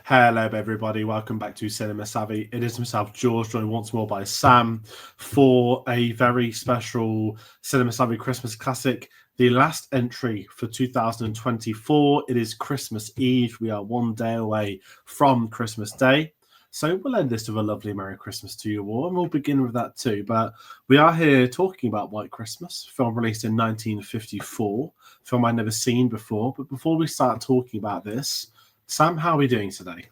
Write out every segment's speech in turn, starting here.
Hello, everybody. Welcome back to Cinema Savvy. It is myself, George, joined once more by Sam for a very special Cinema Savvy Christmas classic, the last entry for 2024. It is Christmas Eve. We are one day away from Christmas Day. So we'll end this with a lovely Merry Christmas to you all, and we'll begin with that too. But we are here talking about White Christmas, film released in 1954, film I'd never seen before. But before we start talking about this, Sam, how are we doing today?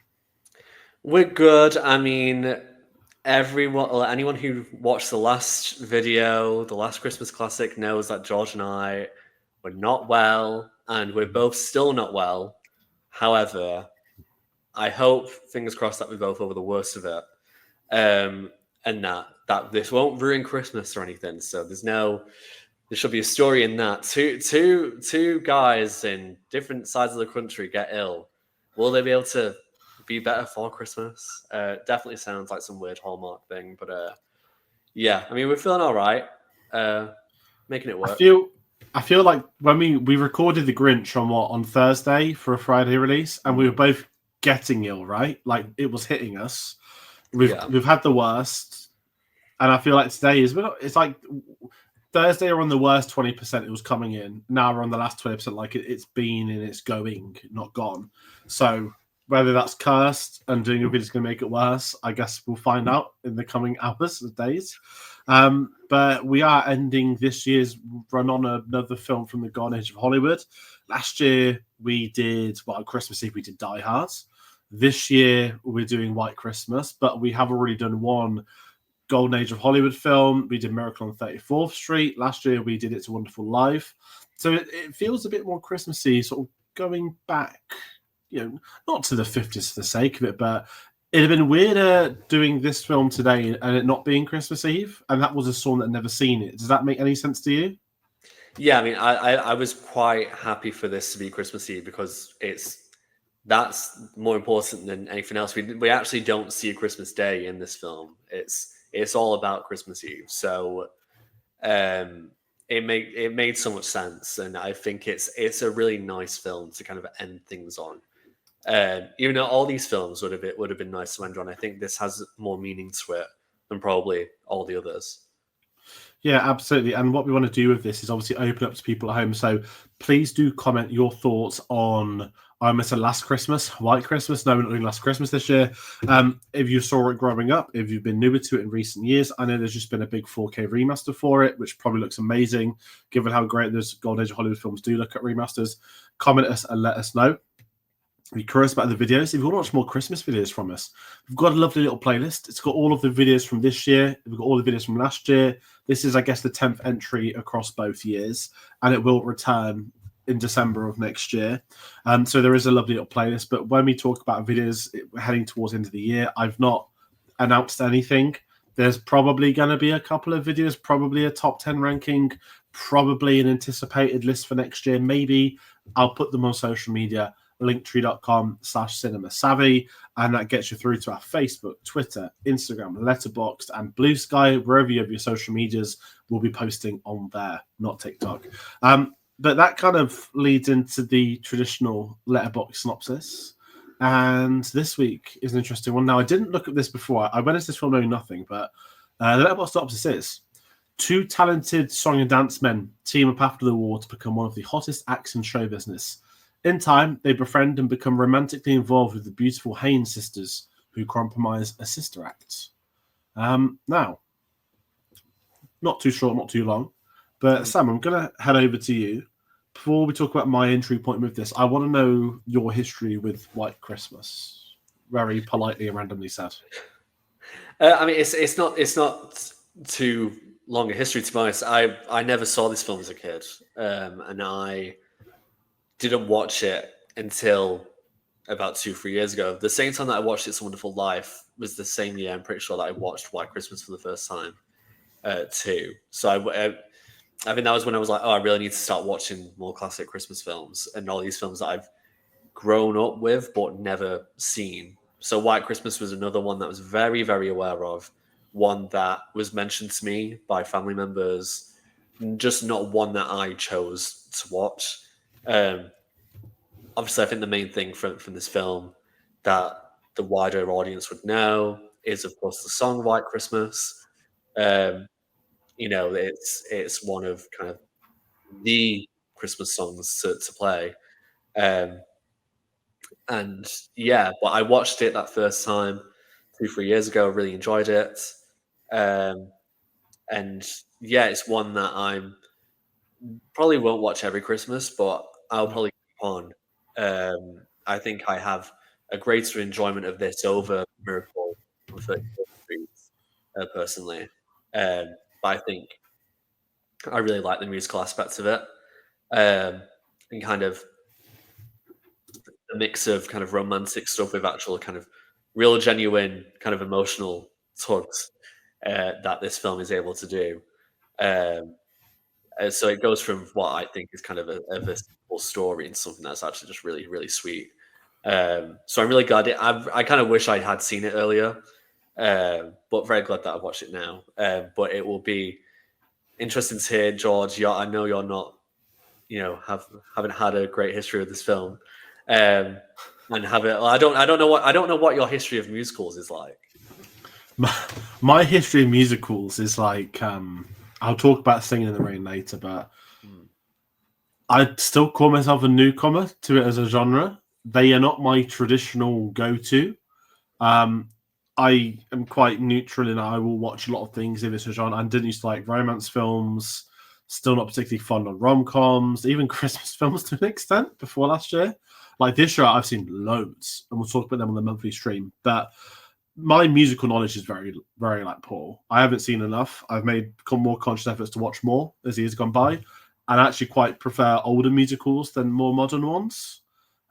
We're good. I mean, anyone who watched the last video, the last Christmas classic, knows that George and I were not well, and we're both still not well. However, I hope, fingers crossed, that we're both over the worst of it, and that this won't ruin Christmas or anything. So there should be a story in that. Two guys in different sides of the country get ill. Will they be able to be better for Christmas? Definitely sounds like some weird Hallmark thing, but yeah, I mean, we're feeling all right, making it work. I feel like when we recorded the Grinch on Thursday for a Friday release, and we were both getting ill, right? Like it was hitting us. We've had the worst, and I feel like today it's like Thursday we're on the worst 20%. It was coming in. Now we're on the last 20%. Like it's been and it's going, not gone. So whether that's cursed and doing a video is going to make it worse, I guess we'll find out in the coming hours and days. But we are ending this year's run on another film from the Golden Age of Hollywood. Last year we did, on Christmas Eve, we did Die Hard. This year we're doing White Christmas, but we have already done one Golden Age of Hollywood film. We did Miracle on 34th Street. Last year we did It's a Wonderful Life. So it feels a bit more Christmassy, sort of going back, not to the 50s for the sake of it, but it'd have been weirder doing this film today and it not being Christmas Eve. And that was a song that had never seen it. Does that make any sense to you? Yeah, I mean, I was quite happy for this to be Christmas Eve because that's more important than anything else. We actually don't see a Christmas Day in this film. It's all about Christmas Eve. So it made so much sense, and I think it's a really nice film to kind of end things on. Even though all these films would have been nice to end on, I think this has more meaning to it than probably all the others. Yeah, absolutely. And what we want to do with this is obviously open up to people at home. So please do comment your thoughts on I Miss a Last Christmas, White Christmas. No, we're not doing Last Christmas this year. If you saw it growing up, if you've been newer to it in recent years, I know there's just been a big 4K remaster for it, which probably looks amazing, given how great those Golden Age of Hollywood films do look at remasters. Comment us and let us know. If you're curious about the videos, if you want to watch more Christmas videos from us, we've got a lovely little playlist. It's got all of the videos from this year. We've got all the videos from last year. This is, I guess, the 10th entry across both years, and it will return in December of next year. So there is a lovely little playlist. But when we talk about videos heading towards the end of the year, I've not announced anything. There's probably going to be a couple of videos, probably a top 10 ranking, probably an anticipated list for next year. Maybe I'll put them on social media. linktree.com/cinemasavvy, and that gets you through to our Facebook, Twitter, Instagram, Letterboxd, and Blue Sky. Wherever you have your social medias, we'll be posting on there, not TikTok. But that kind of leads into the traditional Letterboxd synopsis. And this week is an interesting one. Now, I didn't look at this before. I went into this film knowing nothing, but the Letterboxd synopsis is: two talented song and dance men team up after the war to become one of the hottest acts in show business. In time, they befriend and become romantically involved with the beautiful Haynes sisters, who compromise a sister act. Now, not too short, not too long, but Sam, I'm going to head over to you. Before we talk about my entry point with this, I want to know your history with White Christmas. Very politely and randomly said. I mean, it's not too long a history, to be honest. I never saw this film as a kid, and I didn't watch it until about 2-3 years ago. The same time that I watched It's a Wonderful Life was the same year, I'm pretty sure, that I watched White Christmas for the first time too. So I think that was when I was like, oh, I really need to start watching more classic Christmas films and all these films that I've grown up with but never seen. So White Christmas was another one that I was very, very aware of, one that was mentioned to me by family members, just not one that I chose to watch. Obviously, I think the main thing from this film that the wider audience would know is, of course, the song "White Christmas." It's one of kind of the Christmas songs to play. And yeah, but I watched it that first time 2-3 years ago. Really enjoyed it. And yeah, it's one that I'm probably won't watch every Christmas, but I'll probably keep on. I think I have a greater enjoyment of this over Miracle on 34th Street, personally. But I think I really like the musical aspects of it, and kind of a mix of kind of romantic stuff with actual kind of real, genuine, kind of emotional tugs that this film is able to do. Um, so it goes from what I think is kind of a simple story and something that's actually just really, really sweet. So I'm really glad I kind of wish I had seen it earlier, but very glad that I've watched it now. But it will be interesting to hear, George. I know you're not, haven't had a great history with this film, and have it. I don't know what your history of musicals is like. My history of musicals is like I'll talk about Singing in the Rain later, but I'd still call myself a newcomer to it as a genre. They are not my traditional go-to. I am quite neutral and I will watch a lot of things if it's a genre. I didn't used to like romance films, still not particularly fond of rom-coms, even Christmas films to an extent before last year. Like this year, I've seen loads, and we'll talk about them on the monthly stream. But my musical knowledge is very, very like poor. I haven't seen enough. I've made more conscious efforts to watch more as the years gone by, and I actually quite prefer older musicals than more modern ones.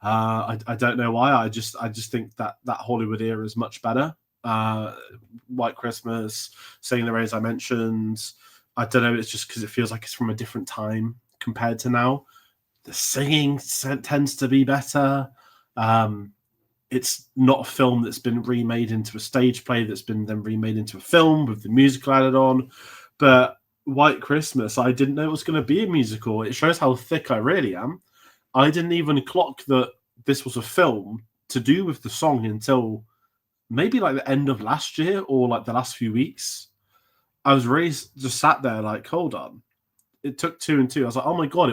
I don't know why. I just think that Hollywood era is much better. White Christmas, Singing in the Rain, as I mentioned. I don't know. It's just because it feels like it's from a different time compared to now. The singing tends to be better. It's not a film that's been remade into a stage play that's been then remade into a film with the musical added on. But White Christmas, I didn't know it was going to be a musical. It shows how thick I really am. I didn't even clock that this was a film to do with the song until maybe like the end of last year or like the last few weeks. I was really just sat there like, hold on. It took 2 and 2. I was like, oh my God,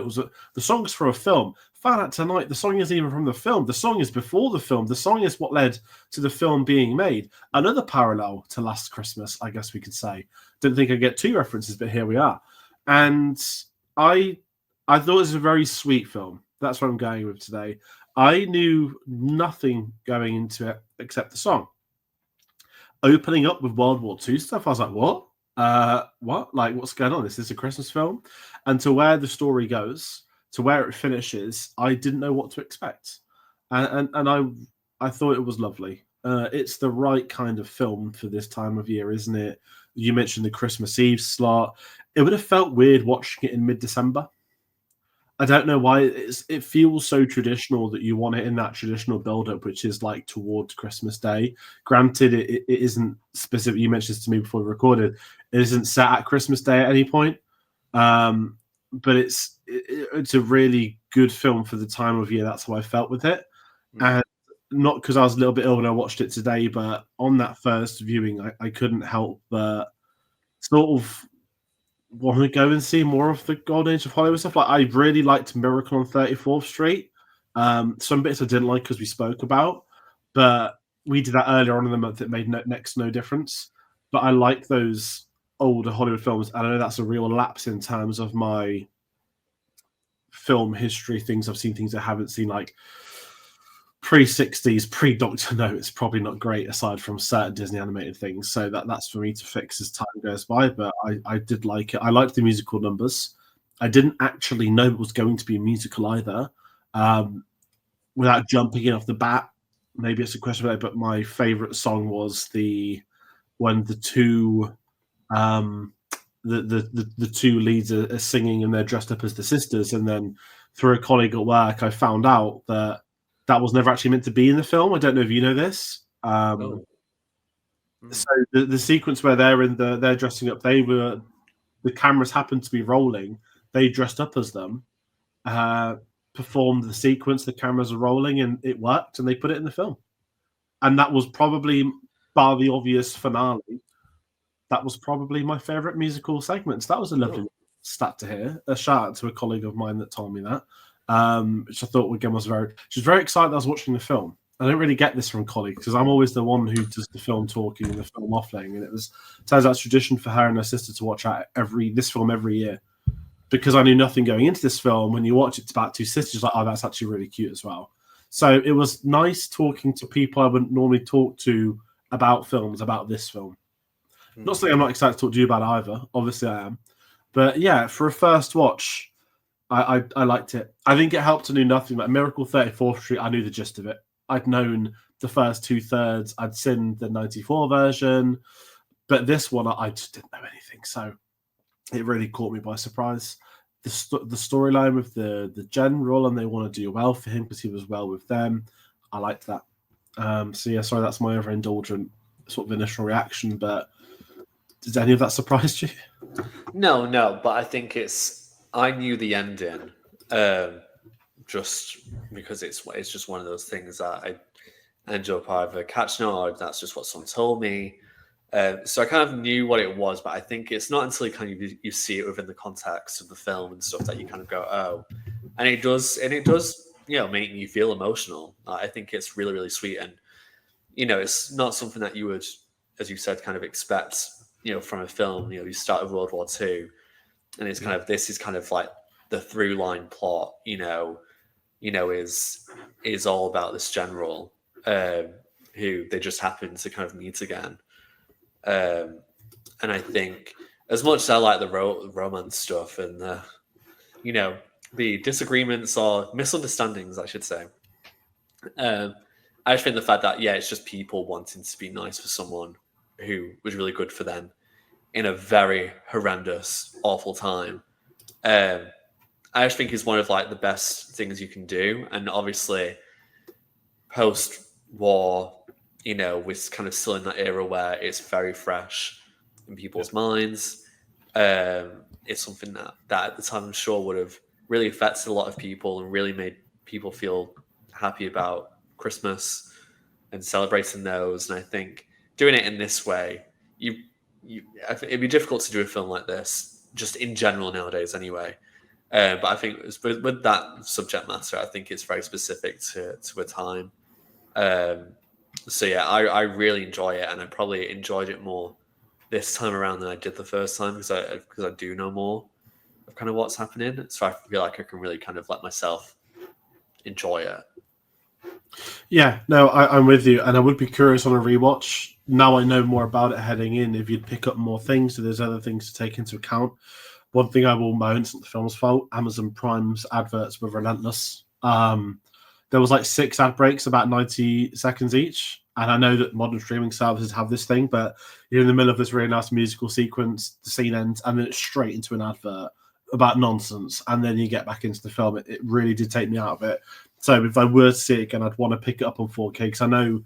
the song's for a film. Found out tonight the song isn't even from the film. The song is before the film. The song is what led to the film being made. Another parallel to Last Christmas, I guess we could say. Didn't think I'd get 2 references, but here we are. And I thought it was a very sweet film. That's what I'm going with today. I knew nothing going into it except the song. Opening up with World War II stuff, I was like, what? What? Like, what's going on? Is this a Christmas film? And to where the story goes, to where it finishes, I didn't know what to expect. And I thought it was lovely. It's the right kind of film for this time of year, isn't it? You mentioned the Christmas Eve slot. It would have felt weird watching it in mid-December. I don't know why. It feels so traditional that you want it in that traditional build-up, which is like towards Christmas Day. Granted, it isn't specific. You mentioned this to me before we recorded. It isn't set at Christmas Day at any point. But it's a really good film for the time of year. That's how I felt with it. And not because I was a little bit ill when I watched it today, but on that first viewing, I couldn't help but sort of want to go and see more of the Golden Age of Hollywood stuff. Like, I really liked Miracle on 34th Street. Some bits I didn't like because we spoke about, but we did that earlier on in the month. It made next no difference. But I like those older Hollywood films, and I know that's a real lapse in terms of my film history. Things I've seen, things I haven't seen, like pre-60s, pre-Doctor No. It's probably not great aside from certain Disney animated things. So that's for me to fix as time goes by. But I did like it. I liked the musical numbers. I didn't actually know it was going to be a musical either. Without jumping in off the bat, maybe it's a question about it, but my favorite song was when the two the two leads are singing and they're dressed up as the sisters, and then through a colleague at work I found out that was never actually meant to be in the film. I don't know if you know this. So the sequence where they're dressing up, the cameras happened to be rolling. They dressed up as them, performed the sequence. The cameras are rolling, and it worked. And they put it in the film. And that was probably, bar the obvious finale, that was probably my favourite musical segment. So that was a lovely stat to hear. A shout out to a colleague of mine that told me that, which I thought again was she was very excited that I was watching the film. I don't really get this from colleagues because I'm always the one who does the film talking and the film offering, and turns out it's tradition for her and her sister to watch out this film every year. Because I knew nothing going into this film, when you watch it, it's about two sisters, like, oh, that's actually really cute as well. So it was nice talking to people I wouldn't normally talk to about films, about this film. Not saying I'm not excited to talk to you about it either. Obviously I am. But yeah, for a first watch, I liked it. I think it helped to know nothing. Like Miracle 34th Street, I knew the gist of it. I'd known the first 2/3. I'd seen the 94 version. But this one, I just didn't know anything. So it really caught me by surprise. The storyline with the general, and they want to do well for him because he was well with them. I liked that. So yeah, sorry, that's my overindulgent sort of initial reaction. But did any of that surprise you? No, but I think I knew the ending, just because it's just one of those things that I end up either catching on, or that's just what someone told me. So I kind of knew what it was, but I think it's not until you see it within the context of the film and stuff that you kind of go, oh, and it does, make you feel emotional. I think it's really, really sweet, and it's not something that you would, as you said, kind of expect, from a film. You start with World War II, and it's kind of this is kind of like the through line plot. Is all about this general who they just happen to kind of meet again. And I think as much as I like the romance stuff and the disagreements or misunderstandings, I should say, I just think the fact that it's just people wanting to be nice for someone who was really good for them in a very horrendous, awful time. I just think is one of like the best things you can do, and obviously post-war. We're kind of still in that era where it's very fresh in people's minds. It's something that at the time I'm sure would have really affected a lot of people and really made people feel happy about Christmas and celebrating those. And I think doing it in this way, it'd be difficult to do a film like this, just in general nowadays anyway. But I think with that subject matter, I think it's very specific to a time. So yeah, I really enjoy it, and I probably enjoyed it more this time around than I did the first time because I do know more of kind of what's happening. So I feel like I can really kind of let myself enjoy it. Yeah, no, I'm with you, and I would be curious on a rewatch. Now I know more about it heading in, if you'd pick up more things, so there's other things to take into account. One thing I will moan, it's not the film's fault, Amazon Prime's adverts were relentless. There was like 6 ad breaks, about 90 seconds each. And I know that modern streaming services have this thing, but you're in the middle of this really nice musical sequence, the scene ends, and then it's straight into an advert about nonsense. And then you get back into the film. It really did take me out of it. So if I were to see it again, I'd want to pick it up on 4K because I know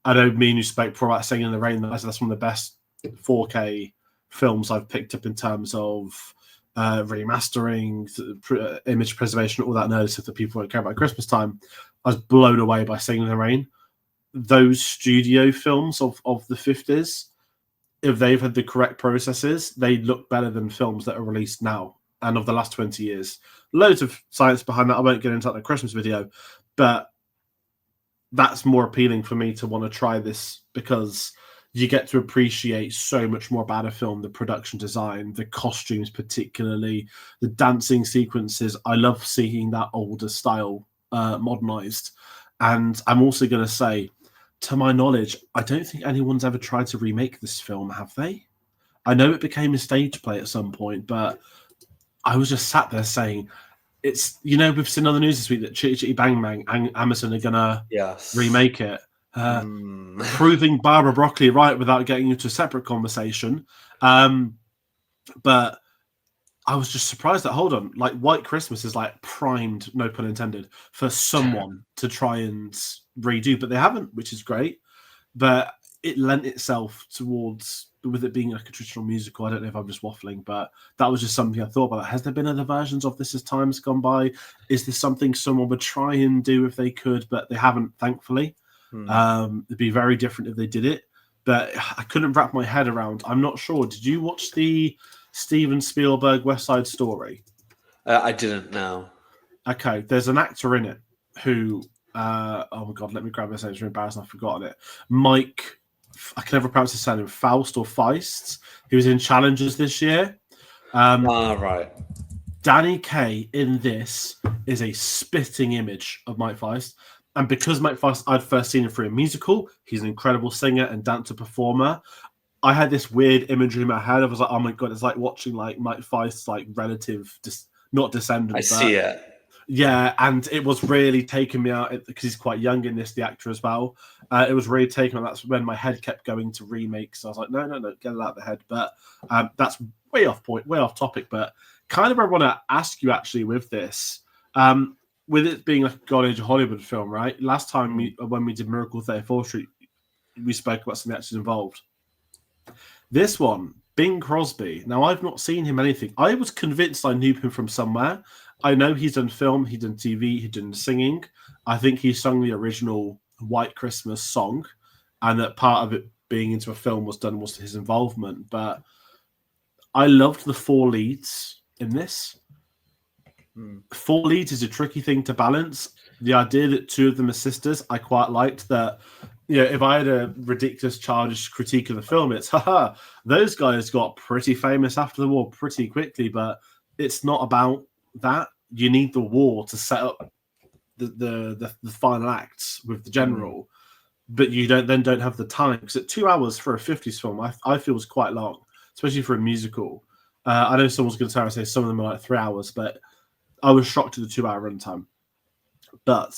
me and you spoke before about Singing in the Rain. That's one of the best 4K films I've picked up in terms of remastering, image preservation, all that nerdy stuff that people don't care about at Christmas time. I was blown away by Singing in the Rain. Those studio films of the 50s, if they've had the correct processes, they look better than films that are released now and of the last 20 years. Loads of science behind that. I won't get into that in the Christmas video, but that's more appealing for me to want to try this because you get to appreciate so much more about a film, the production design, the costumes, particularly the dancing sequences. I love seeing that older style modernized. And I'm also going to say, to my knowledge, I don't think anyone's ever tried to remake this film, have they? I know it became a stage play at some point, but I was just sat there saying, it's, we've seen on the news this week that Chitty Chitty Bang Bang and Amazon are going to remake it. Proving Barbara Broccoli right without getting into a separate conversation. But I was just surprised that, hold on, like White Christmas is like primed, no pun intended, for someone to try and redo, but they haven't, which is great. But it lent itself towards, with it being like a traditional musical, I don't know if I'm just waffling, but that was just something I thought about. Has there been other versions of this as time's gone by? Is this something someone would try and do if they could, but they haven't, thankfully? It'd be very different if they did it, but I couldn't wrap my head around. I'm not sure. Did you watch the Steven Spielberg West Side Story? I didn't know. Okay, there's an actor in it who, oh my god, let me grab his name. It's embarrassing, I've forgotten it. Mike, I can never pronounce his surname. Faust or Feist. He was in Challengers this year. Right. Danny Kaye in this is a spitting image of Mike Feist. And because Mike Feist, I'd first seen him through a musical, he's an incredible singer and dancer performer. I had this weird imagery in my head. I was like, oh my god, it's like watching like Mike Feist's like relative, not descendant. I see it. Yeah, and it was really taking me out because he's quite young in this, the actor as well. It was really taking me. That's when my head kept going to remakes. So I was like, no, get it out of the head. But that's way off point, way off topic. But kind of, I want to ask you actually with this, with it being like a God Age of Hollywood film, right? Last time when we did Miracle 34th Street, we spoke about something that's involved. This one, Bing Crosby. Now, I've not seen him anything. I was convinced I knew him from somewhere. I know he's done film, he's done TV, he's done singing. I think he sung the original White Christmas song, and that part of it being into a film was his involvement. But I loved the 4 leads in this. 4 leads is a tricky thing to balance. The idea that 2 of them are sisters, I quite liked that. If I had a ridiculous, childish critique of the film, it's those guys got pretty famous after the war pretty quickly, but it's not about that. You need the war to set up the final acts with the general, but you don't have the time, because at 2 hours for a 50s film, I feel was quite long, especially for a musical. I know someone's going to try and say some of them are like 3 hours, but I was shocked at the 2 hour runtime. But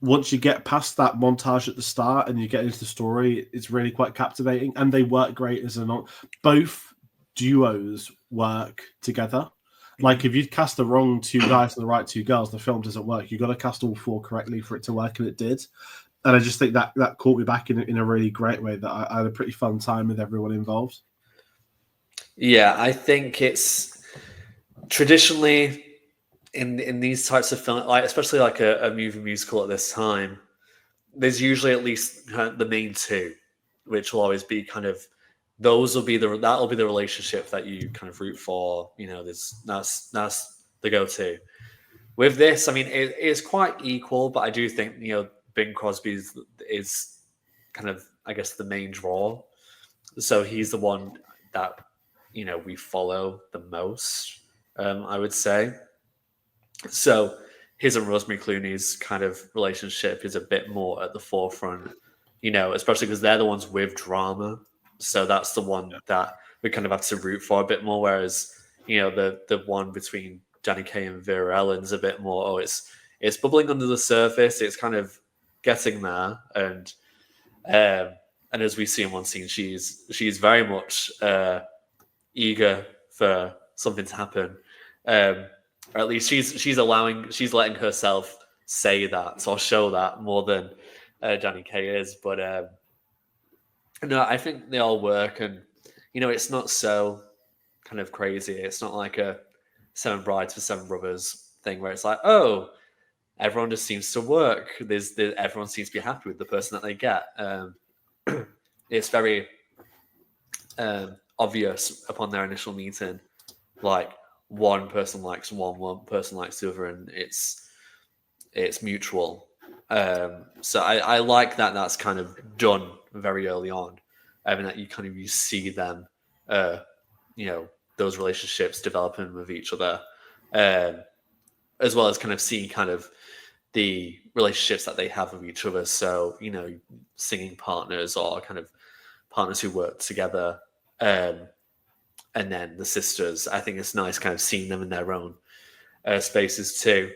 once you get past that montage at the start and you get into the story, it's really quite captivating, and they work great as both duos work together. Like, if you cast the wrong 2 guys and the right 2 girls, the film doesn't work. You've got to cast all 4 correctly for it to work, and it did. And I just think that caught me back in a really great way, that I had a pretty fun time with everyone involved. Yeah, I think it's traditionally in these types of films, like especially like a movie musical at this time, there's usually at least the main 2, which will always be kind of, that'll be the relationship that you kind of root for. That's the go-to. With this, I mean, it is quite equal, but I do think Bing Crosby is kind of, I guess, the main draw. So he's the one that we follow the most, I would say. So his and Rosemary Clooney's kind of relationship is a bit more at the forefront, especially because they're the ones with drama. So that's the one that we kind of have to root for a bit more. Whereas, the one between Danny Kaye and Vera-Ellen is a bit more, it's bubbling under the surface. It's kind of getting there. And as we see in one scene, she's very much eager for something to happen. Or at least she's letting herself say that or show that more than Danny Kaye is. But no, I think they all work, and it's not so kind of crazy. It's not like a 7 Brides for 7 Brothers thing where it's like, oh, everyone just seems to work. Everyone seems to be happy with the person that they get. It's very obvious upon their initial meeting, like one person likes one person likes the other, and it's mutual. So I like that that's kind of done very early on. I mean, that you see them, those relationships developing with each other, as well as kind of seeing kind of the relationships that they have with each other. So, singing partners or kind of partners who work together. And then the sisters, I think it's nice kind of seeing them in their own spaces too.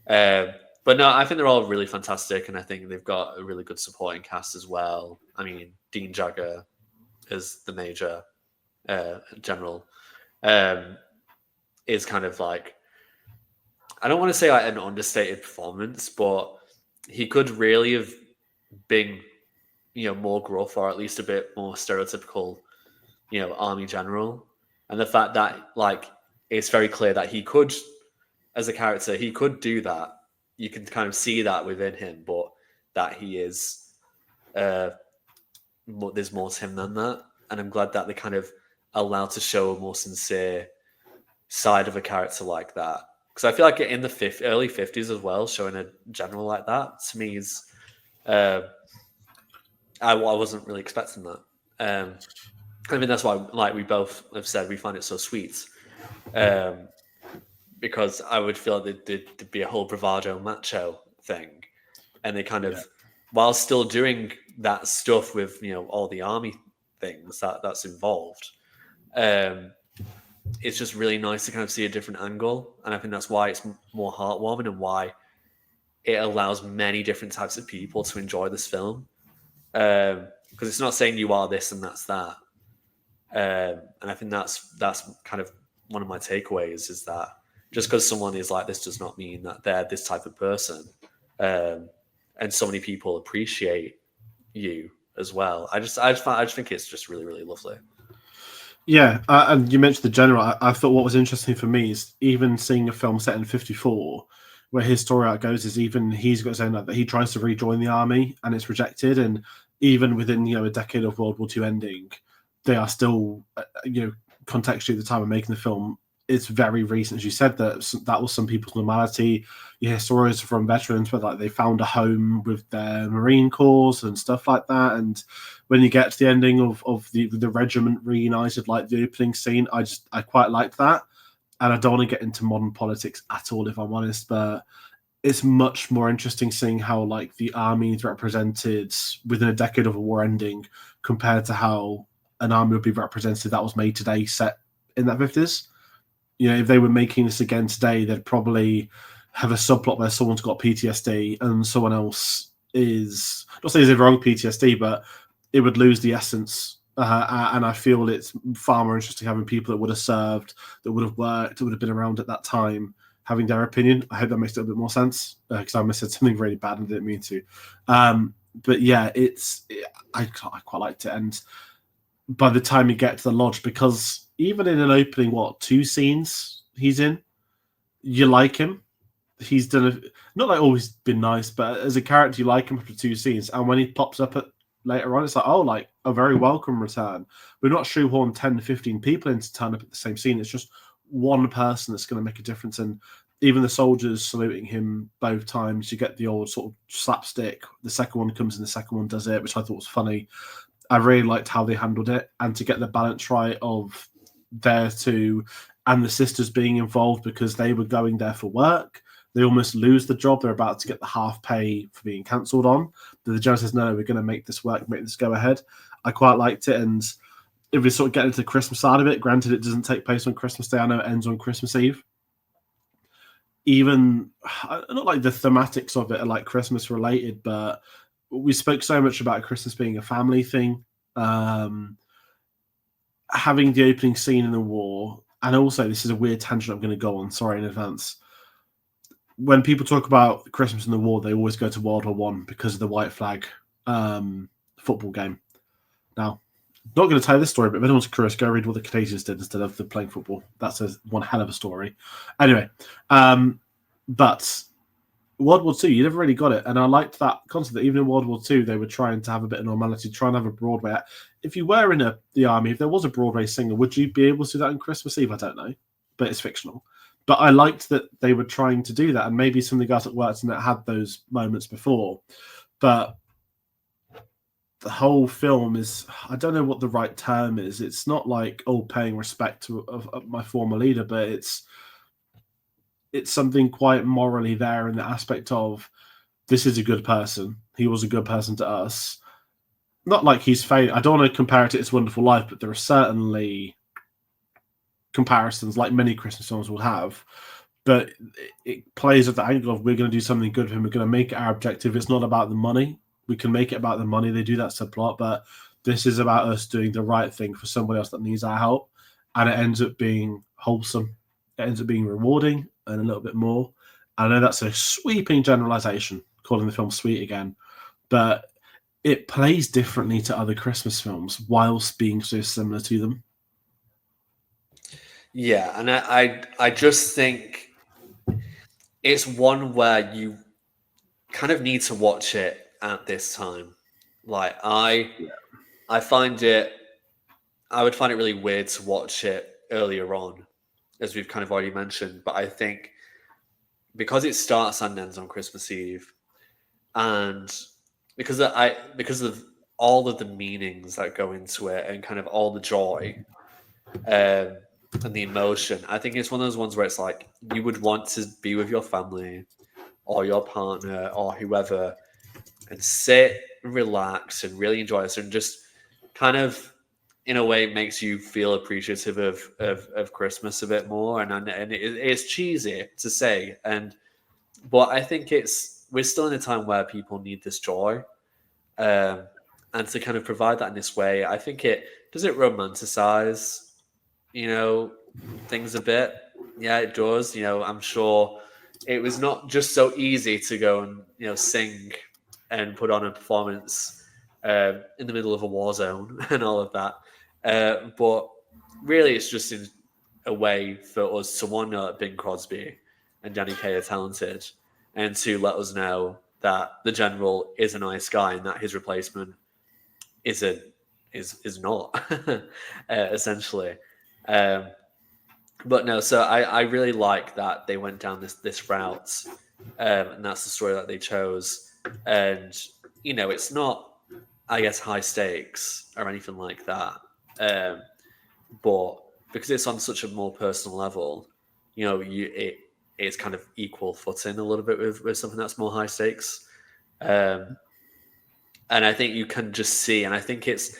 But no, I think they're all really fantastic, and I think they've got a really good supporting cast as well. I mean, Dean Jagger is the major general. Is kind of like, I don't want to say like an understated performance, but he could really have been, more gruff, or at least a bit more stereotypical, army general. And the fact that, like, it's very clear that he could, as a character, he could do that. You can kind of see that within him, but that he is. There's more to him than that, and I'm glad that they kind of allowed to show a more sincere side of a character like that. Because I feel like in the early 50s as well, showing a general like that to me is, I wasn't really expecting that. I mean, that's why, like we both have said, we find it so sweet. Because I would feel like there'd be a whole bravado macho thing, and they kind of, while still doing that stuff with all the army things that's involved, it's just really nice to kind of see a different angle, and I think that's why it's more heartwarming and why it allows many different types of people to enjoy this film, because it's not saying you are this and that's that, and I think that's kind of one of my takeaways, is that just because someone is like this does not mean that they're this type of person, and so many people appreciate you as well. I just think it's just really, really lovely. Yeah, and you mentioned the general. I thought what was interesting for me is even seeing a film set in '54, where his story arc goes is even he's got his own, that he tries to rejoin the army and it's rejected, and even within a decade of World War II ending, they are still contextually at the time of making the film. It's very recent, as you said, that was some people's normality. You hear stories from veterans where like they found a home with their Marine Corps and stuff like that. And when you get to the ending of the regiment reunited, like the opening scene, I quite liked that. And I don't want to get into modern politics at all, if I'm honest, but it's much more interesting seeing how like the army is represented within a decade of a war ending compared to how an army would be represented that was made today, set in that 50s. If they were making this again today, they'd probably have a subplot where someone's got PTSD and someone else is, not saying they're wrong PTSD, but it would lose the essence. And I feel it's far more interesting having people that would have served, that would have worked, that would have been around at that time, having their opinion. I hope that makes a little bit more sense, because I must have said something really bad and didn't mean to. But yeah, I quite liked it. And by the time you get to the lodge, because even in an opening, 2 scenes he's in, you like him. He's done not like always been nice, but as a character, you like him after 2 scenes. And when he pops up later on, it's like, oh, like a very welcome return. We're not shoehorn 10 to 15 people in to turn up at the same scene. It's just one person that's going to make a difference. And even the soldiers saluting him both times, you get the old sort of slapstick. The second one comes and the second one does it, which I thought was funny. I really liked how they handled it, and to get the balance right of their two and the sisters being involved because they were going there for work. They almost lose the job. They're about to get the half pay for being cancelled on. But the judge says, no, we're going to make this work, make this go ahead. I quite liked it. And if we sort of get into the Christmas side of it, granted, it doesn't take place on Christmas Day. I know it ends on Christmas Eve. Even, not like the thematics of it are like Christmas related, but we spoke so much about Christmas being a family thing. Having the opening scene in the war, and also this is a weird tangent I'm going to go on, sorry in advance. When people talk about Christmas in the war, they always go to World War One because of the white flag football game. Now, not going to tell you this story, but if anyone's curious, go read what the Canadians did instead of the playing football. That's one hell of a story. Anyway, but World War II, you never really got it. And I liked that concept that even in World War II, they were trying to have a bit of normality, trying to have a Broadway act. If you were in the army, if there was a Broadway singer, would you be able to do that on Christmas Eve? I don't know, but it's fictional. But I liked that they were trying to do that. And maybe some of the guys that worked in it had those moments before. But the whole film is, I don't know what the right term is. It's not like, paying respect to of my former leader, but it's something quite morally there in the aspect of, this is a good person. He was a good person to us. Not like he's failing. I don't want to compare it to It's a Wonderful Life, but there are certainly comparisons like many Christmas songs will have. But it plays at the angle of, we're going to do something good for him. We're going to make it our objective. It's not about the money. We can make it about the money. They do that subplot, but this is about us doing the right thing for somebody else that needs our help. And it ends up being wholesome. It ends up being rewarding and a little bit more. I know that's a sweeping generalization, calling the film sweet again, but it plays differently to other Christmas films whilst being so similar to them. Yeah, and I just think it's one where you kind of need to watch it at this time. Like I find it, I would find it really weird to watch it earlier on, as we've kind of already mentioned. But I think because it starts and ends on Christmas Eve, and because of all of the meanings that go into it, and kind of all the joy and the emotion, I think it's one of those ones where it's like you would want to be with your family or your partner or whoever and sit, relax, and really enjoy this, and just kind of, in a way, makes you feel appreciative of Christmas a bit more. And it's cheesy to say, but I think we're still in a time where people need this joy, and to kind of provide that in this way, I think it romanticize, things a bit. Yeah, it does. I'm sure it was not just so easy to go and sing and put on a performance in the middle of a war zone and all of that. But really, it's just in a way for us to, one, know that Bing Crosby and Danny Kaye are talented, and to let us know that the general is a nice guy and that his replacement is not essentially. But no, so I really like that they went down this route, and that's the story that they chose. And it's not, I guess, high stakes or anything like that, but because it's on such a more personal level, it's kind of equal footing a little bit with something that's more high stakes. And I think you can just see, and I think it's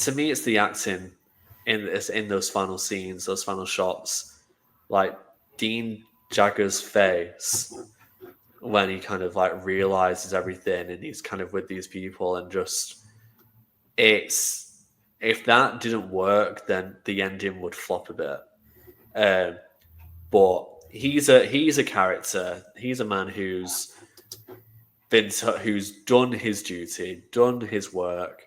to me, it's the acting in those final scenes, those final shots, like Dean Jagger's face when he kind of like realizes everything and he's kind of with these people, and just if that didn't work, then the ending would flop a bit. But he's a character. He's a man who's done his duty, done his work,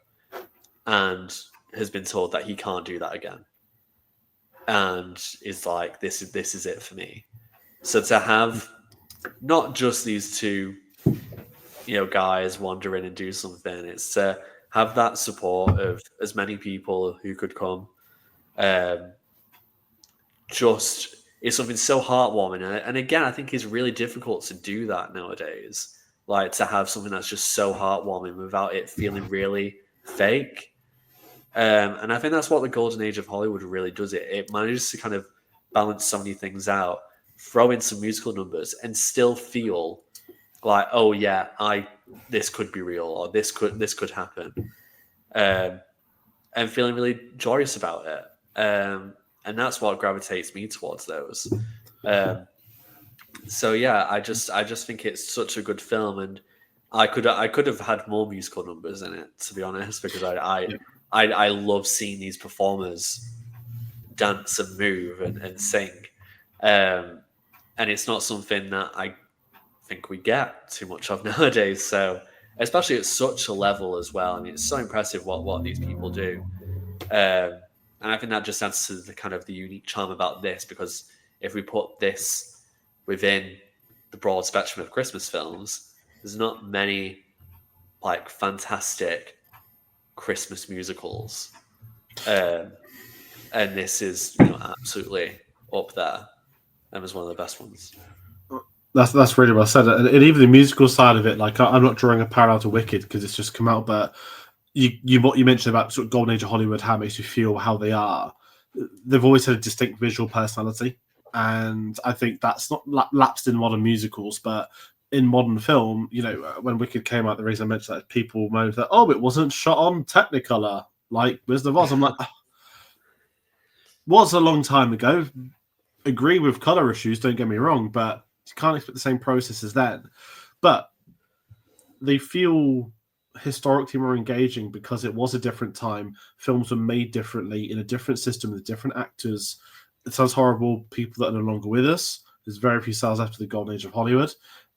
and has been told that he can't do that again, and is like, this is it for me. So to have not just these two, guys wander in and do something, it's to have that support of as many people who could come. Just is something so heartwarming, and again, I think it's really difficult to do that nowadays. Like, to have something that's just so heartwarming without it feeling really fake. And I think that's what the golden age of Hollywood really does. It manages to kind of balance so many things out, throw in some musical numbers, and still feel like, oh yeah, this could be real, or this could happen, and feeling really joyous about it. And that's what gravitates me towards those. So yeah, I just think it's such a good film, and I could have had more musical numbers in it, to be honest, because I love seeing these performers dance and move and sing, and it's not something that I think we get too much of nowadays. So especially at such a level as well. I mean, it's so impressive what these people do, and I think that just adds to the kind of the unique charm about this, because if we put this within the broad spectrum of Christmas films, there's not many like fantastic Christmas musicals, and this is absolutely up there and was one of the best ones. That's really well said, and even the musical side of it, like I'm not drawing a parallel to Wicked because it's just come out, but what you mentioned about sort of golden age of Hollywood, how it makes you feel, how they are, they've always had a distinct visual personality, and I think that's not lapsed in modern musicals, but in modern film, when Wicked came out, the reason I mentioned that, people moaned that, oh, it wasn't shot on Technicolor like Wizard of Oz. I'm like, was a long time ago. Agree with color issues, don't get me wrong, but you can't expect the same process as then. But they feel historically more engaging because it was a different time. Films were made differently in a different system with different actors. It sounds horrible, people that are no longer with us. There's very few stars after the golden age of Hollywood,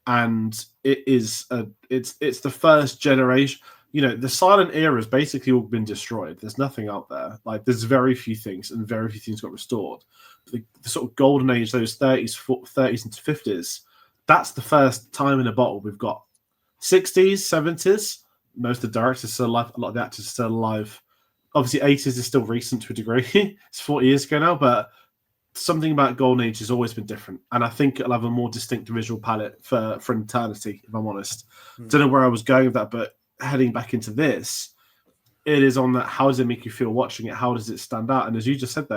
and it's the first generation. The silent era has basically all been destroyed. There's nothing out there. Like, there's very few things, and very few things got restored. The sort of golden age, those 30s into 50s, that's the first time in a bottle we've got. 60s, 70s, most of the directors are still alive, a lot of the actors are still alive. Obviously, 80s is still recent to a degree. It's 40 years ago now, but something about Golden Age has always been different. And I think it'll have a more distinct visual palette for eternity, if I'm honest. Don't know where I was going with that, but heading back into this, it is on that, how does it make you feel watching it? How does it stand out? And as you just said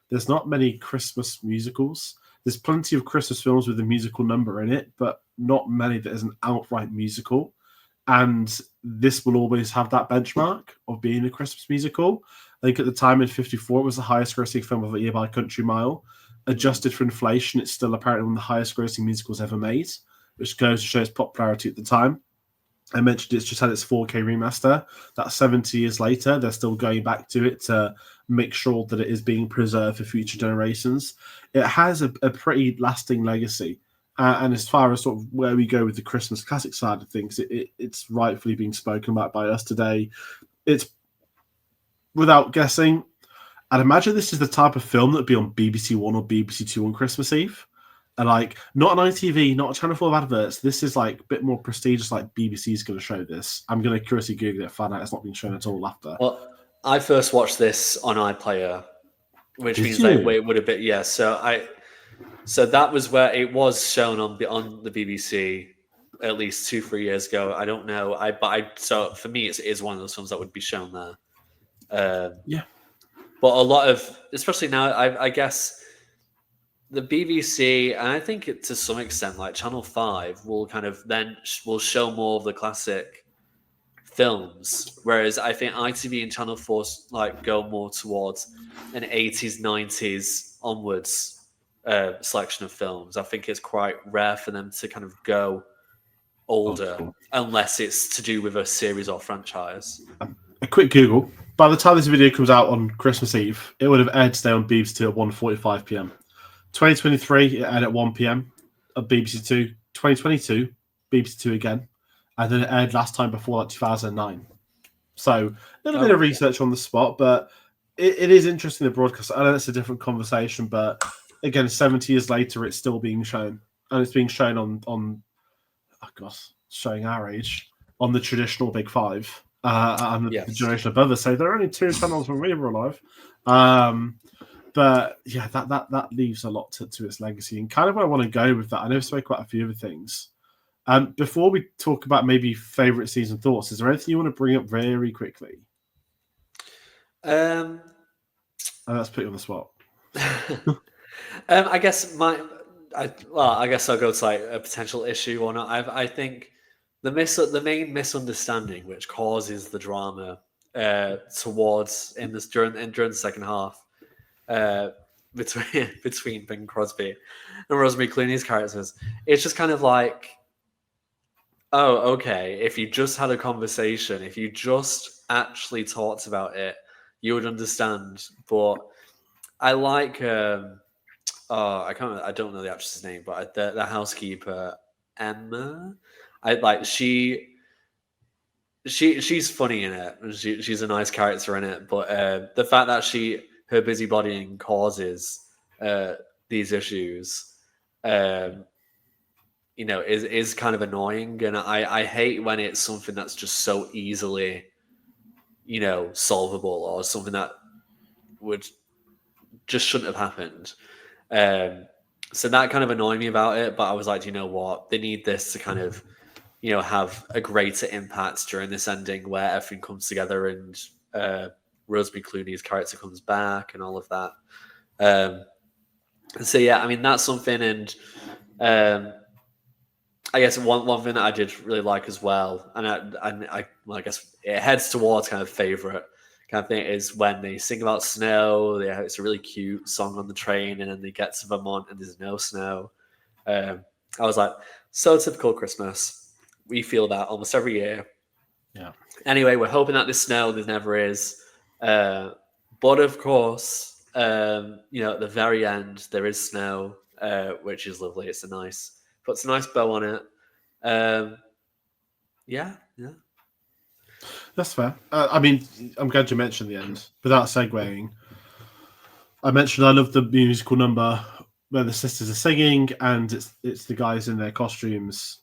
there's not many Christmas musicals. There's plenty of Christmas films with a musical number in it, but not many that is an outright musical. And this will always have that benchmark of being a Christmas musical. I think at the time in 54, it was the highest grossing film of the year by a country mile. Adjusted for inflation, it's still apparently one of the highest grossing musicals ever made, which goes to show its popularity at the time. I mentioned it's just had its 4K remaster. That's 70 years later. They're still going back to it to make sure that it is being preserved for future generations. It has a pretty lasting legacy. And as far as sort of where we go with the Christmas classic side of things, it's rightfully being spoken about by us today. It's, without guessing, I'd imagine this is the type of film that would be on BBC One or BBC Two on Christmas Eve. And like, not on ITV, not a Channel 4 of adverts. This is like a bit more prestigious, like BBC's going to show this. I'm going to curiously Google it, find out it's not being shown at all after. Well, I first watched this on iPlayer, which means it would have been, yeah. So that was where it was shown on the BBC at least 2-3 years ago. I don't know. So for me, it is one of those films that would be shown there. Yeah. But a lot of, especially now, I guess the BBC, and I think it, to some extent, like Channel 5 will kind of then will show more of the classic films, whereas I think ITV and Channel 4 like go more towards an 80s, 90s onwards selection of films. I think it's quite rare for them to kind of go older, unless it's to do with a series or franchise. A quick Google. By the time this video comes out on Christmas Eve, it would have aired today on BBC Two at 1:45 p.m. 2023, it aired at 1 p.m. at BBC Two. 2022, BBC Two again. And then it aired last time before that, 2009. So a little bit of research on the spot, but it is interesting, the broadcast. I know it's a different conversation, but again, 70 years later, it's still being shown. And it's being shown on oh gosh, showing our age, on the traditional Big Five. And the generation above us. So there are only 2 channels when we were alive. But yeah, that leaves a lot to its legacy. And kind of where I want to go with that, I know I've spoken quite a few other things. Before we talk about maybe favourite season thoughts, is there anything you want to bring up very quickly? Let's put you on the spot. I guess I guess I'll go to like a potential issue or not. I think the main misunderstanding which causes the drama towards during the second half between Bing Crosby and Rosemary Clooney's characters, it's just kind of like, oh, okay, if you just had a conversation, if you just actually talked about it, you would understand. But I like I don't know the actress's name, but the housekeeper, Emma. She's funny in it, and she's a nice character in it. But the fact that her busybodying causes these issues, is kind of annoying, and I hate when it's something that's just so easily, solvable, or something that would just shouldn't have happened. So that kind of annoyed me about it. But I was like, you know what? They need this to kind of, have a greater impact during this ending where everything comes together and Rosemary Clooney's character comes back and all of that. So yeah, I mean, that's something. And I guess one thing that I did really like as well, and I guess it heads towards kind of favorite kind of thing, is when they sing about snow. It's a really cute song on the train, and then they get to Vermont and there's no snow. I was like, so typical Christmas. We feel that almost every year. Yeah. Anyway, we're hoping that there's snow. There never is. But of course, at the very end, there is snow, which is lovely. Puts a nice bow on it. Yeah. That's fair. I mean, I'm glad you mentioned the end. Without segueing, I mentioned I love the musical number where the sisters are singing, and it's the guys in their costumes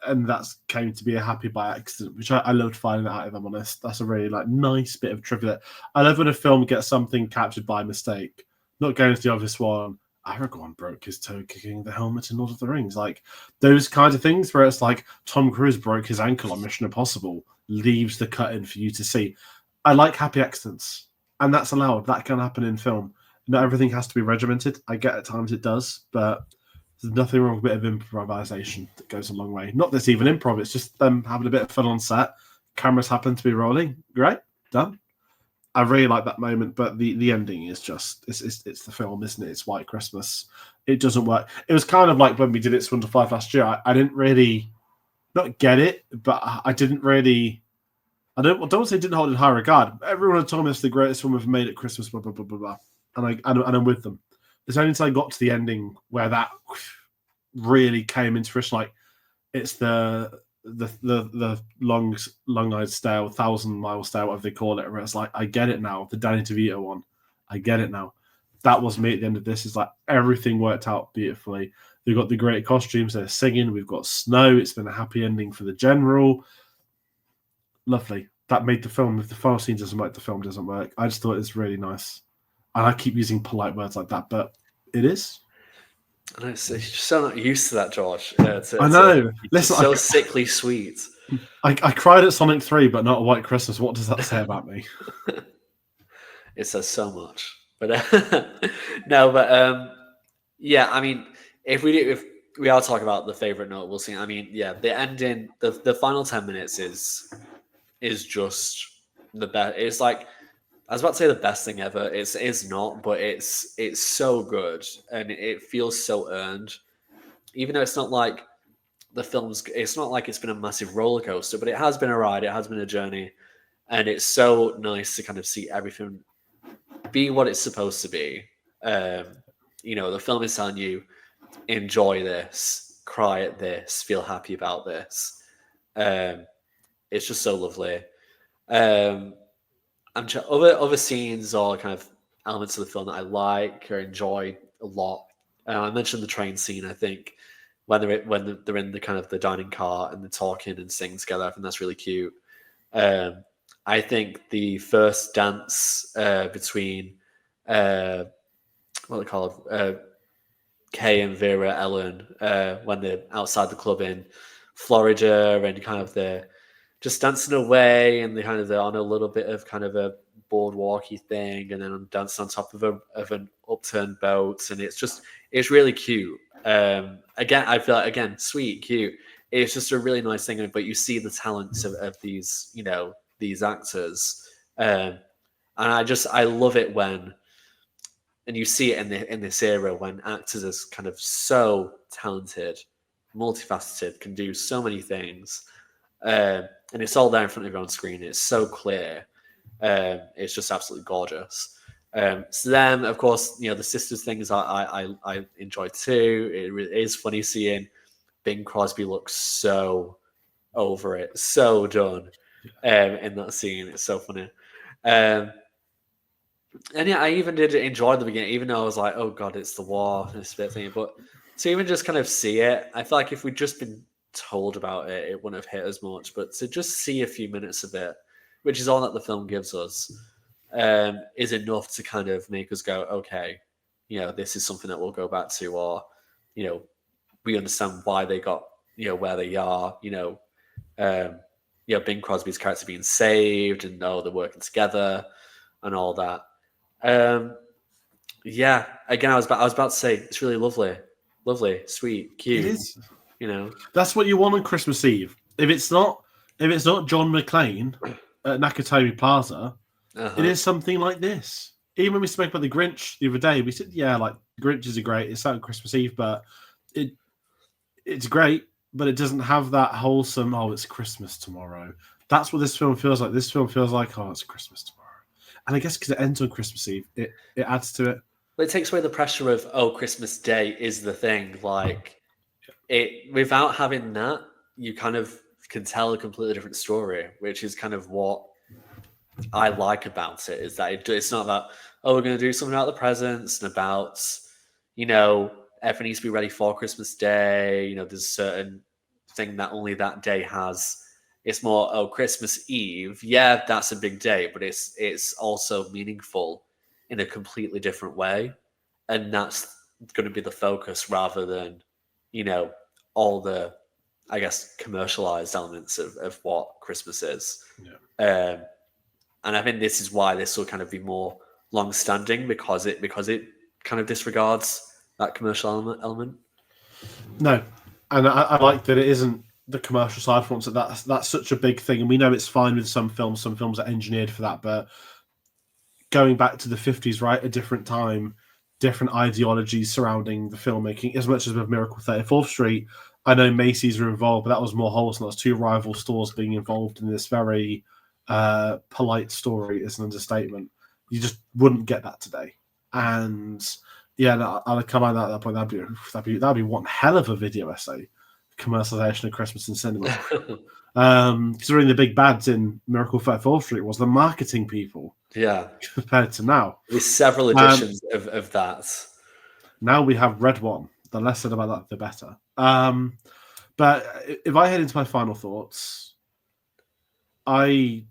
and that's came to be a happy by accident, which I loved finding out. If I'm honest, that's a really nice bit of trivia. I love when a film gets something captured by mistake. Not going to the obvious one. Aragorn broke his toe kicking the helmet in Lord of the Rings. Like those kinds of things where it's like Tom Cruise broke his ankle on Mission Impossible, leaves the cut in for you to see. I like happy accidents, and that's allowed. That can happen in film. Not everything has to be regimented. I get at times it does, but there's nothing wrong with a bit of improvisation that goes a long way. Not that it's even improv, it's just them having a bit of fun on set. Cameras happen to be rolling. Great, done. I really like that moment, but the ending is just it's the film, isn't it? It's White Christmas. It doesn't work. It was kind of like when we did It's Wonderful Life last year. I didn't really not get it, but I didn't really. I don't want to say didn't hold it in high regard. Everyone had told me it's the greatest film we've made at Christmas, blah blah blah blah blah, and I'm with them. It's only until I got to the ending where that really came into fruition. Like it's the long-eyed stale, 1,000-mile stale, whatever they call it. Where it's like, I get it now. The Danny DeVito one, I get it now. That was me at the end of this. It's like everything worked out beautifully. We've got the great costumes. They're singing. We've got snow. It's been a happy ending for the general. Lovely. That made the film. If the final scene doesn't work, the film doesn't work. I just thought it was really nice. And I keep using polite words like that, but it is. I know, you're so not used to that, George. I know. Listen, so sickly sweet. I cried at Sonic 3, but not at White Christmas. What does that say about me? It says so much. But no, but yeah, I mean, if we are talking about the favorite notable scene, I mean, yeah, the ending, the final 10 minutes is just the best. It's like, I was about to say the best thing ever. It's not, but it's so good and it feels so earned. Even though it's not like it's not like it's been a massive roller coaster, but it has been a ride. It has been a journey, and it's so nice to kind of see everything be what it's supposed to be. The film is telling you, enjoy this, cry at this, feel happy about this. It's just so lovely. Other scenes or kind of elements of the film that I like or enjoy a lot. I mentioned the train scene. I think when they're in the kind of the dining car and they're talking and singing together, I think that's really cute. I think the first dance between what they call Kaye and Vera-Ellen when they're outside the club in Florida and kind of the just dancing away, and they're on a little bit of kind of a boardwalky thing, and then I'm dancing on top of an upturned boat, and it's really cute. Again, I feel like, sweet, cute. It's just a really nice thing, but you see the talents of these, these actors, and I love it when, and you see it in this era when actors are kind of so talented, multifaceted, can do so many things. And it's all there in front of you on screen. It's so clear. It's just absolutely gorgeous. So then, of course, the sisters things I enjoy too. It is funny seeing Bing Crosby look so over it, so done in that scene. It's so funny. And yeah, I even did enjoy the beginning, even though I was like, oh God, it's the war, this bit thing. But to even just kind of see it, I feel like if we'd just been told about it, it wouldn't have hit as much. But to just see a few minutes of it, which is all that the film gives us, is enough to kind of make us go, okay, this is something that we'll go back to, or we understand why they got where they are. Bing Crosby's character being saved, and they're working together, and all that. Yeah, again, I was about to say it's really lovely, sweet, cute. It is. That's what you want on Christmas Eve. If it's not John McClane at Nakatomi Plaza, it is something like this. Even when we spoke about the Grinch the other day, we said, yeah, like Grinches are great. It's out on Christmas Eve, but it's great, but it doesn't have that wholesome, oh, it's Christmas tomorrow. That's what this film feels like. This film feels like, oh, it's Christmas tomorrow. And I guess because it ends on Christmas Eve, it adds to it. But it takes away the pressure of, oh, Christmas Day is the thing. Like, it without having that, you kind of can tell a completely different story, which is kind of what I like about it, is that it's not about, oh, we're going to do something about the presents and about, everything needs to be ready for Christmas Day. There's certain thing that only that day has. It's more, Christmas Eve. Yeah, that's a big day, but it's also meaningful in a completely different way. And that's going to be the focus rather than, all the, I guess, commercialized elements of what Christmas is. Yeah. And I think this is why this will kind of be more long-standing because it kind of disregards that commercial element. No, and I like that it isn't the commercial side for once. That's such a big thing, and we know it's fine with some films. Some films are engineered for that, but going back to the 50s, right, a different time, different ideologies surrounding the filmmaking. As much as with Miracle 34th Street, I know Macy's were involved, but that was more wholesome. That was two rival stores being involved in this very polite story. Is an understatement. You just wouldn't get that today, and yeah, I'll come on at that point. That'd be one hell of a video essay, commercialization of Christmas in cinema. Considering the big bads in Miracle 34th Street was the marketing people. Yeah, compared to now, there's several editions of that. Now we have Red One. The less said about that, the better. But if I head into my final thoughts, I'm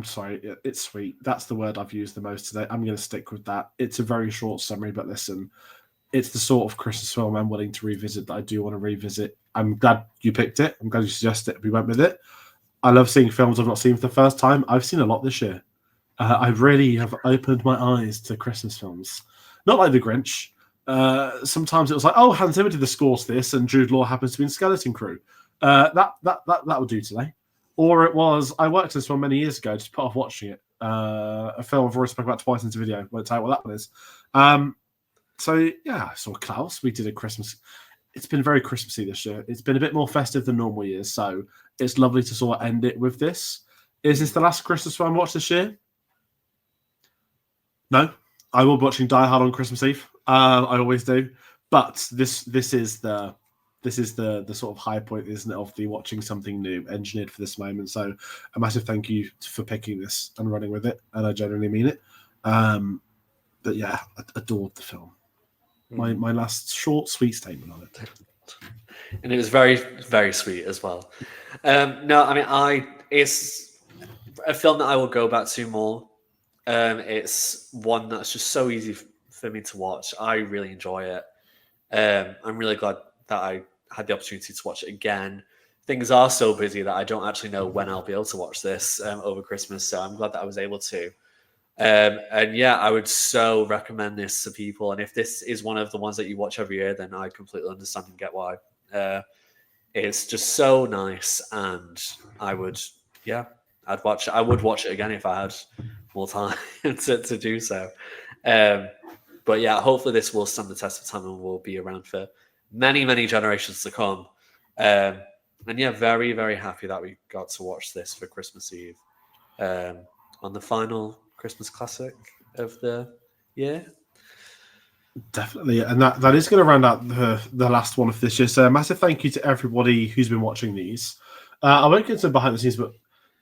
sorry, it's sweet. That's the word I've used the most today. I'm going to stick with that. It's a very short summary, but listen, it's the sort of Christmas film I'm willing to revisit that I do want to revisit. I'm glad you picked it. I'm glad you suggested it. We went with it. I love seeing films I've not seen for the first time. I've seen a lot this year. I really have opened my eyes to Christmas films. Not like The Grinch. Sometimes it was like, oh, Hans Zimmer did the score to this, and Jude Law happens to be in Skeleton Crew. That would do today. Or it was, I worked this one many years ago, just put off watching it. A film I've already spoken about twice in the video. Won't tell you what that one is. So yeah, I saw Klaus. We did a Christmas. It's been very Christmassy this year. It's been a bit more festive than normal years, so it's lovely to sort of end it with this. Is this the last Christmas film I watched this year? No, I will be watching Die Hard on Christmas Eve. I always do, but this is the sort of high point, isn't it, of the watching something new engineered for this moment. So a massive thank you for picking this and running with it, and I genuinely mean it. But yeah, I adored the film. My last short, sweet statement on it. And it was very, very sweet as well. No, I mean, it's a film that I will go back to more. It's one that's just so easy for me to watch. I really enjoy it. I'm really glad that I had the opportunity to watch it again. Things are so busy that I don't actually know when I'll be able to watch this over Christmas, so I'm glad that I was able to. And yeah, I would so recommend this to people. And if this is one of the ones that you watch every year, then I completely understand and get why. It's just so nice, and I'd watch it. I would watch it again if I had more time to do so. But yeah, hopefully this will stand the test of time and will be around for many, many generations to come. And yeah, very, very happy that we got to watch this for Christmas Eve on the final Christmas classic of the year. Definitely, and that is going to round out the last one of this year. So a massive thank you to everybody who's been watching these. I won't get into behind the scenes, but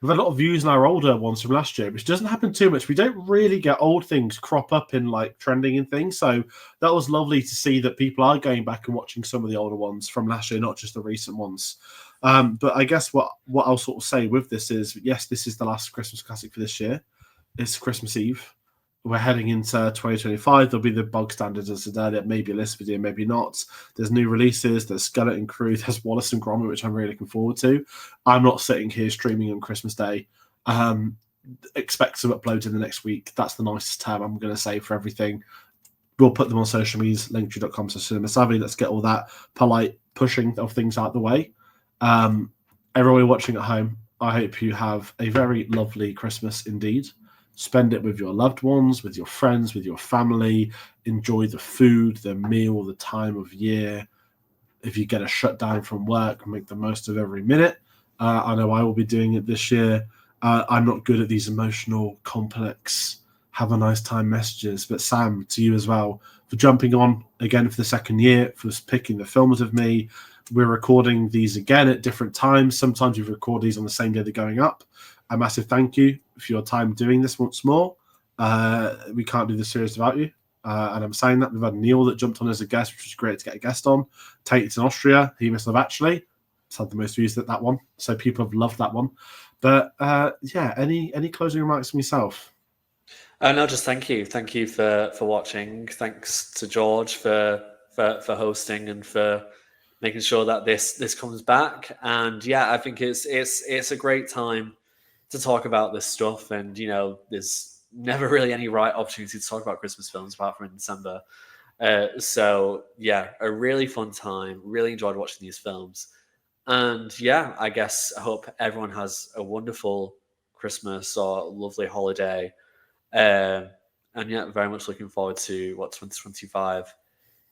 we've had a lot of views in our older ones from last year, which doesn't happen too much. We don't really get old things crop up in like trending and things. So that was lovely to see that people are going back and watching some of the older ones from last year, not just the recent ones. But I guess what I'll sort of say with this is, yes, this is the last Christmas classic for this year. It's Christmas Eve. We're heading into 2025. There'll be the bog standards as today. There may be a list video, maybe not. There's new releases. There's Skeleton Crew. There's Wallace and Gromit, which I'm really looking forward to. I'm not sitting here streaming on Christmas Day. Expect some uploads in the next week. That's the nicest term I'm going to say for everything. We'll put them on social media, linktree.com/cinemasavvy. Let's get all that polite pushing of things out the way. Everyone watching at home, I hope you have a very lovely Christmas indeed. Spend it with your loved ones, with your friends, with your family. Enjoy the food, the meal, the time of year. If you get a shutdown from work, make the most of every minute. I know I will be doing it this year. I'm not good at these emotional, complex, have a nice time messages. But Sam, to you as well, for jumping on again for the second year, for picking the films with me. We're recording these again at different times. Sometimes we record these on the same day they're going up. A massive thank you for your time doing this once more. We can't do the series without you. And I'm saying that we've had Neil that jumped on as a guest, which was great to get a guest on. Tate's in Austria. He must have actually. It's had the most views that one, so people have loved that one. But yeah, any closing remarks from yourself? No, just thank you for watching. Thanks to George for hosting and for making sure that this comes back. And yeah, I think it's a great time to talk about this stuff. And there's never really any right opportunity to talk about Christmas films apart from in December. So yeah, a really fun time. Really enjoyed watching these films. And yeah, I guess I hope everyone has a wonderful Christmas or lovely holiday. And yeah, very much looking forward to what 2025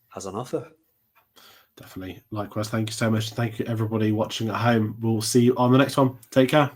has on offer. Definitely. Likewise, thank you so much. Thank you, everybody watching at home. We'll see you on the next one. Take care.